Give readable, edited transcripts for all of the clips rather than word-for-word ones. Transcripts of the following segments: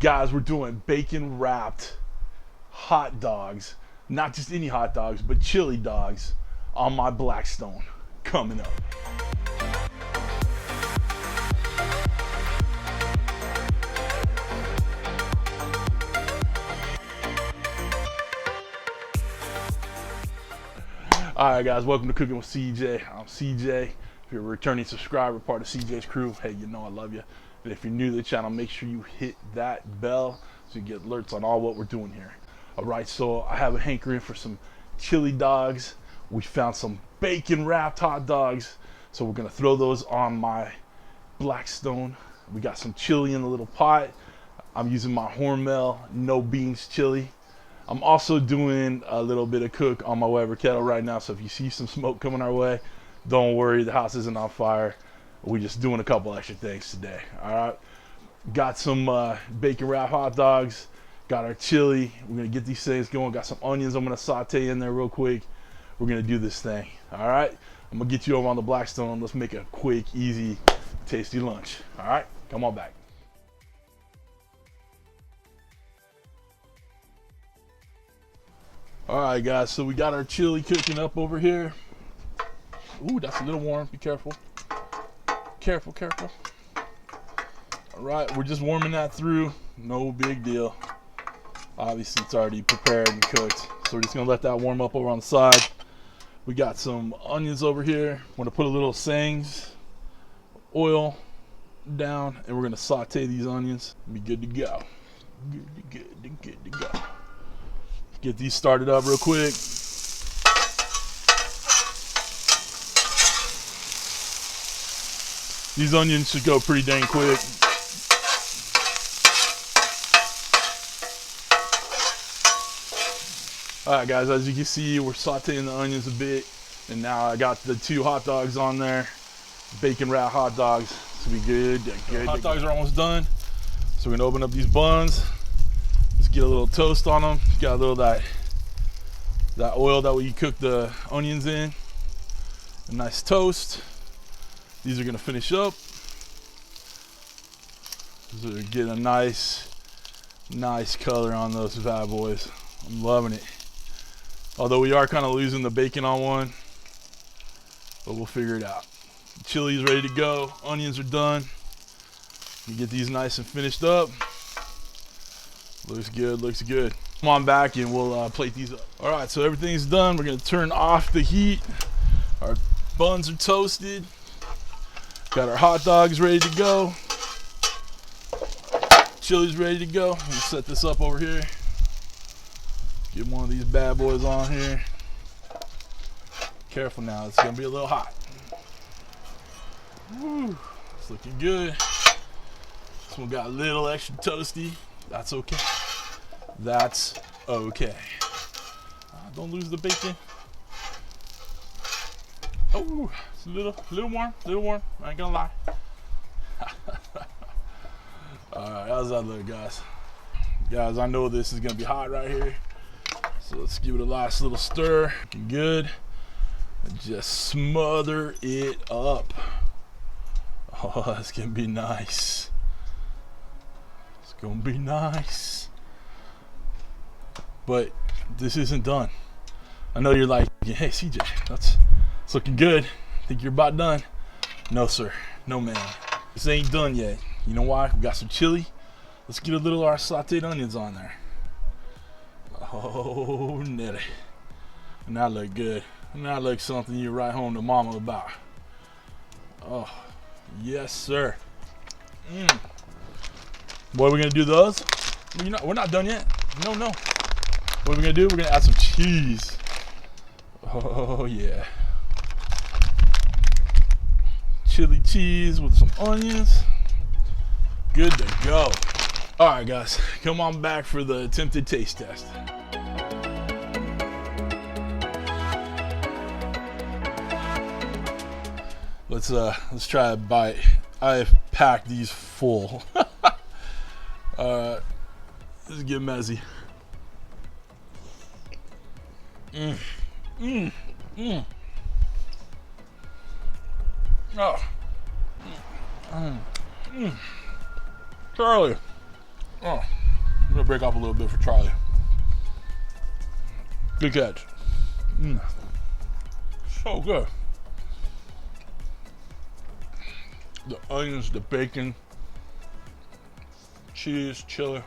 Guys, we're doing bacon wrapped hot dogs. Not just any hot dogs, but chili dogs on my Blackstone coming up. Alright guys, welcome to Cooking with CJ. I'm CJ. If you're a returning subscriber, part of CJ's crew, hey, you know I love you. And if you're new to the channel, make sure you hit that bell so you get alerts on all what we're doing here. Alright, so I have a hankering for some chili dogs. We found some bacon wrapped hot dogs, so we're gonna throw those on my Blackstone. We got some chili in a little pot. I'm using my Hormel no beans chili. I'm also doing a little bit of cook on my Weber kettle right now, so if you see some smoke coming our way, don't worry, the house isn't on fire. We're just doing a couple extra things today. All right, got some bacon wrap hot dogs, got our chili. We're gonna get these things going. Got some onions I'm gonna saute in there real quick. We're gonna do this thing. All right, I'm gonna get you over on the Blackstone. Let's make a quick, easy, tasty lunch. All right, come on back. All right, guys, so we got our chili cooking up over here. Ooh, that's a little warm. Be careful. Careful, careful. All right, we're just warming that through. No big deal. Obviously, it's already prepared and cooked. So we're just gonna let that warm up over on the side. We got some onions over here. I'm gonna put a little Sangs oil down, and we're gonna saute these onions. Be good to go. Good to go. Get these started up real quick. These onions should go pretty dang quick. Alright guys, as you can see, we're sauteing the onions a bit, and now I got the two hot dogs on there. Bacon wrap hot dogs. This will be good. Hot dogs are almost done. So we're gonna open up these buns. Let's get a little toast on them. Got a little that oil that we cook the onions in. A nice toast. These are gonna finish up. These are getting a nice color on those bad boys. I'm loving it. Although we are kind of losing the bacon on one, but we'll figure it out. The chili is ready to go. Onions are done. You get these nice and finished up. Looks good, looks good. Come on back and we'll plate these up. All right, so everything's done. We're gonna turn off the heat. Our buns are toasted. Got our hot dogs ready to go. Chili's ready to go. I'm gonna set this up over here. Get one of these bad boys on here. Careful now, it's gonna be a little hot. Woo, it's looking good. This one got a little extra toasty. That's okay. That's okay. Don't lose the bacon. Oh, it's a little warm. I ain't gonna lie. All right, how's that look, guys? Guys, I know this is gonna be hot right here. So let's give it a last little stir. Looking good. And just smother it up. Oh, that's gonna be nice. It's gonna be nice. But this isn't done. I know you're like, hey CJ, it's looking good. Think you're about done? No sir, no ma'am. This ain't done yet. You know why? We got some chili. Let's get a little of our sauteed onions on there. Oh, Nelly. And that look good. And that looks something you write home to mama about. Oh, yes sir. What are we gonna do those? We're not done yet. No. What are we gonna do? We're gonna add some cheese. Oh yeah. Chili cheese with some onions. Good to go. All right, guys, come on back for the attempted taste test. Let's try a bite. I have packed these full. Let's get messy. Oh. Charlie. Oh, I'm gonna break off a little bit for Charlie. Good catch. So good. The onions, the bacon, cheese, chili.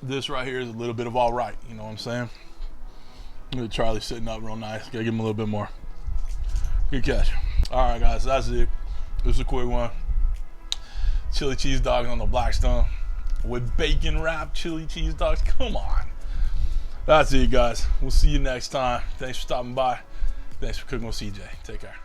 This right here is a little bit of all right, you know what I'm saying? Look at Charlie sitting up real nice. Gotta give him a little bit more. Good catch. All right, guys, that's it. This is a quick one. Chili cheese dogs on the Blackstone with bacon wrapped chili cheese dogs. Come on. That's it, guys. We'll see you next time. Thanks for stopping by. Thanks for cooking with CJ. Take care.